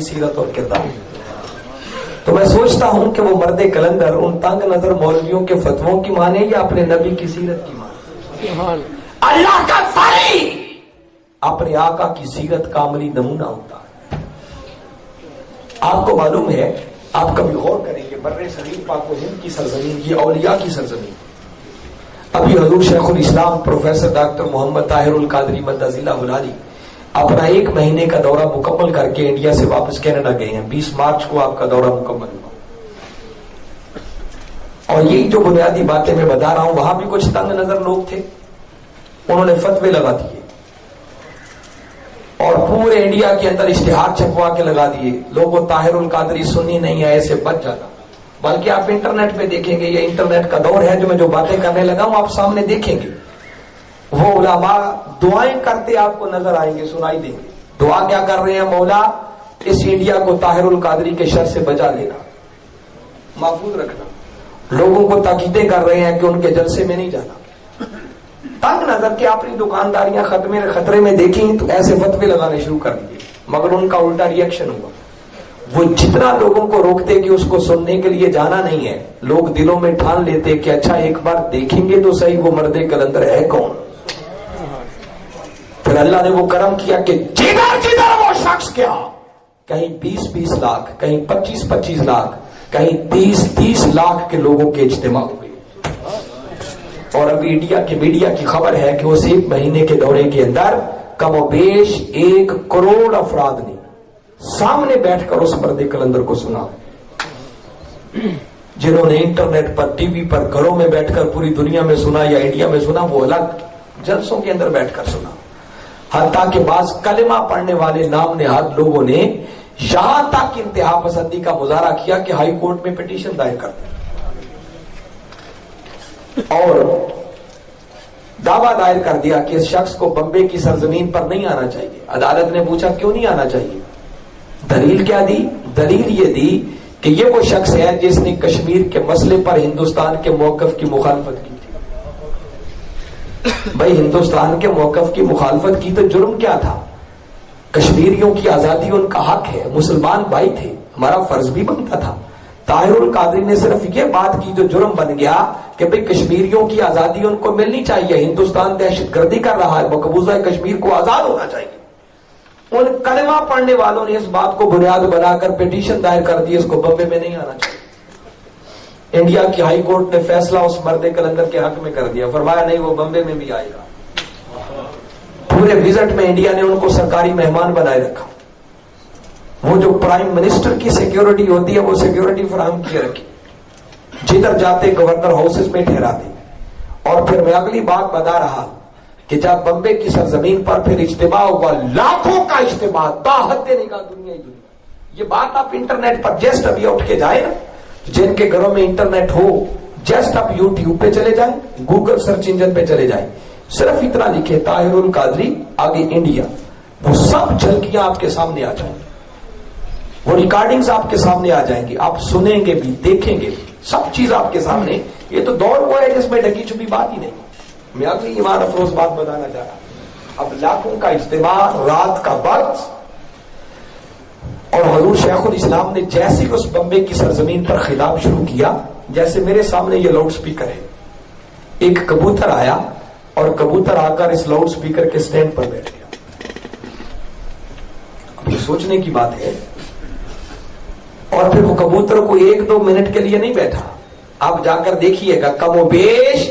سیرت اور کردار. تو میں سوچتا ہوں کہ وہ مرد کلندر ان تنگ نظر مولویوں کے فتووں کی مانے یا اپنے نبی کی سیرت کی مانے. اللہ کا ولی اپنے آقا کی سیرت کا عملی نمونہ ہوتا ہے. آپ کو معلوم ہے، آپ کبھی غور کریں گے، بر صغیر پاک و ہند کی سرزمین، یہ اولیاء کی سرزمین. ابھی حضور شیخ الاسلام پروفیسر ڈاکٹر محمد طاہر القادری مدظ اللہ العالی اپنا 1 مہینے کا دورہ مکمل کر کے انڈیا سے واپس کینیڈا گئے ہیں. 20 مارچ کو آپ کا دورہ مکمل ہوا. اور یہی جو بنیادی باتیں میں بتا رہا ہوں، وہاں بھی کچھ تنگ نظر لوگ تھے، انہوں نے فتوے لگا دیے اور پورے انڈیا کے اندر اشتہار چھپوا کے لگا دیے. لوگوں طاہر القادری سنی نہیں ہے ایسے بچ جانا. بلکہ آپ انٹرنیٹ پہ دیکھیں گے، یہ انٹرنیٹ کا دور ہے، جو میں جو باتیں کرنے لگا ہوں آپ سامنے دیکھیں گے. وہ علماء دعائیں کرتے آپ کو نظر آئیں گے، سنائی دیں گے. دعا کیا کر رہے ہیں؟ مولا اس انڈیا کو طاہر القادری کے شر سے بچا لینا، محفوظ رکھنا. لوگوں کو تاکیدیں کر رہے ہیں کہ ان کے جلسے میں نہیں جانا. تنگ نظر کے اپنی دکانداریاں خطرے میں دیکھیں تو ایسے فتوے لگانے شروع کر دیے. مگر ان کا الٹا ریئیکشن ہوا. وہ جتنا لوگوں کو روکتے کہ اس کو سننے کے لیے جانا نہیں ہے، لوگ دلوں میں ٹھان لیتے کہ اچھا ایک بار دیکھیں گے تو صحیح وہ مرد کلندر ہے کون. پھر اللہ نے وہ کرم کیا کہ جدھر وہ شخص کیا، کہیں 20-20 لاکھ، کہیں 25-25 لاکھ، کہیں 30-30 لاکھ کے لوگوں کے اجتماع ہوئے. اور ابھی انڈیا کے میڈیا کی خبر ہے کہ اس 1 مہینے کے دورے کے اندر کم و بیش 1 کروڑ افراد نے سامنے بیٹھ کر اس مرد کلندر کو سنا. جنہوں نے انٹرنیٹ پر، ٹی وی پر، گھروں میں بیٹھ کر پوری دنیا میں سنا یا انڈیا میں سنا، وہ الگ جلسوں کے اندر بیٹھ کر سنا. حتیٰ کہ بعض کلمہ پڑھنے والے نام نہاد لوگوں نے یہاں تک انتہا پسندی کا مظاہرہ کیا کہ ہائی کورٹ میں پٹیشن دائر کر دیں اور دعویٰ دائر کر دیا کہ اس شخص کو بمبے کی سرزمین پر نہیں آنا چاہیے. عدالت نے پوچھا کیوں نہیں آنا چاہیے؟ دلیل کیا دی؟ دلیل یہ دی کہ یہ وہ شخص ہے جس نے کشمیر کے مسئلے پر ہندوستان کے موقف کی مخالفت کی تھی. بھائی ہندوستان کے موقف کی مخالفت کی تو جرم کیا تھا؟ کشمیریوں کی آزادی ان کا حق ہے، مسلمان بھائی تھے، ہمارا فرض بھی بنتا تھا. طاہر القادری نے صرف یہ بات کی جو جرم بن گیا کہ بھئی کشمیریوں کی آزادی ان کو ملنی چاہیے، ہندوستان دہشت گردی کر رہا ہے، مقبوضہ کشمیر کو آزاد ہونا چاہیے. ان کلمہ پڑھنے والوں نے اس بات کو بنیاد بنا کر پٹیشن دائر کر دی، اس کو بمبے میں نہیں آنا چاہیے. انڈیا کی ہائی کورٹ نے فیصلہ اس مرد کلندر کے حق میں کر دیا، فرمایا نہیں وہ بمبے میں بھی آئے گا. پورے وزٹ میں انڈیا نے ان کو سرکاری مہمان بنائے رکھا. وہ جو پرائم منسٹر کی سیکیورٹی ہوتی ہے وہ سیکیورٹی فراہم کیے رکھی، جدھر جاتے گورنر ہاؤسز میں ٹھہراتے. اور پھر میں اگلی بات بتا رہا کہ جب بمبے کی سرزمین پر پھر اجتماع ہوا، لاکھوں کا اجتماع، تاحد نگاہ دنیا ہی دنیا. یہ بات آپ انٹرنیٹ پر جسٹ ابھی اٹھ کے جائیں نا، جن کے گھروں میں انٹرنیٹ ہو، جسٹ آپ یوٹیوب پہ چلے جائیں، گوگل سرچ انجن پہ چلے جائیں، صرف اتنا لکھے طاہر القادری آگے انڈیا، وہ سب جھلکیاں آپ کے سامنے آ جائیں گی، وہ ریکارڈنگز آپ کے سامنے آ جائیں گی، آپ سنیں گے بھی، دیکھیں گے بھی، سب چیز آپ کے سامنے. یہ تو دور وہ ہے جس میں ڈھکی چھپی بات ہی نہیں. میں اگلی ایمان افروز بات بتانا چاہ رہا. اب لاکھوں کا اجتماع، رات کا وقت، اور حضور شیخ الاسلام نے جیسے اس بمبے کی سرزمین پر خطاب شروع کیا، جیسے میرے سامنے یہ لاؤڈ سپیکر ہے، ایک کبوتر آیا اور کبوتر آ کر اس لاؤڈ سپیکر کے سٹینڈ پر بیٹھ گیا. اب یہ سوچنے کی بات ہے. اور پھر وہ کبوتر کو 1-2 منٹ کے لیے نہیں بیٹھا، آپ جا کر دیکھیے گا کم و بیش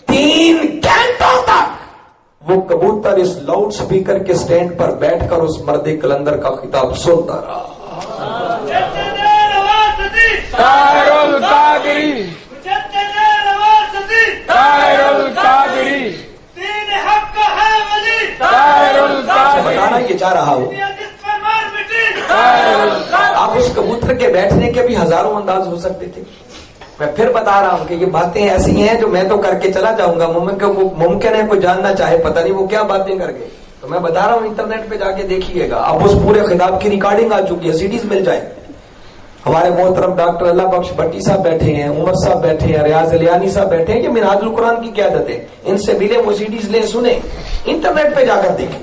3 گھنٹوں تک وہ کبوتر اس لاؤڈ سپیکر کے سٹینڈ پر بیٹھ کر اس مرد کلندر کا خطاب سنتا رہا. طاہر القادری، طاہر القادری، دین حق کا ہے ولی، طاہر القادری. بتانا یہ چاہ رہا ہوں، آپ اس کبوتر کے بیٹھنے کے بھی ہزاروں انداز ہو سکتے تھے. میں پھر بتا رہا ہوں کہ یہ باتیں ایسی ہیں جو میں تو کر کے چلا جاؤں گا، ممکن ہے کوئی جاننا چاہے، پتہ نہیں وہ کیا باتیں کر گئے. تو میں بتا رہا ہوں انٹرنیٹ پہ جا کے دیکھیے گا، اب اس پورے خطاب کی ریکارڈنگ آ چکی ہے، سیڈیز مل جائیں. ہمارے محترم ڈاکٹر اللہ بخش بھٹی صاحب بیٹھے ہیں، عمر صاحب بیٹھے ہیں، ریاض الیانی صاحب بیٹھے ہیں، یہ منہاج القرآن کی قیادت ہے. ان سے ملے، وہ سیڈیز لیں، سنیں، انٹرنیٹ پہ جا کر دیکھیں.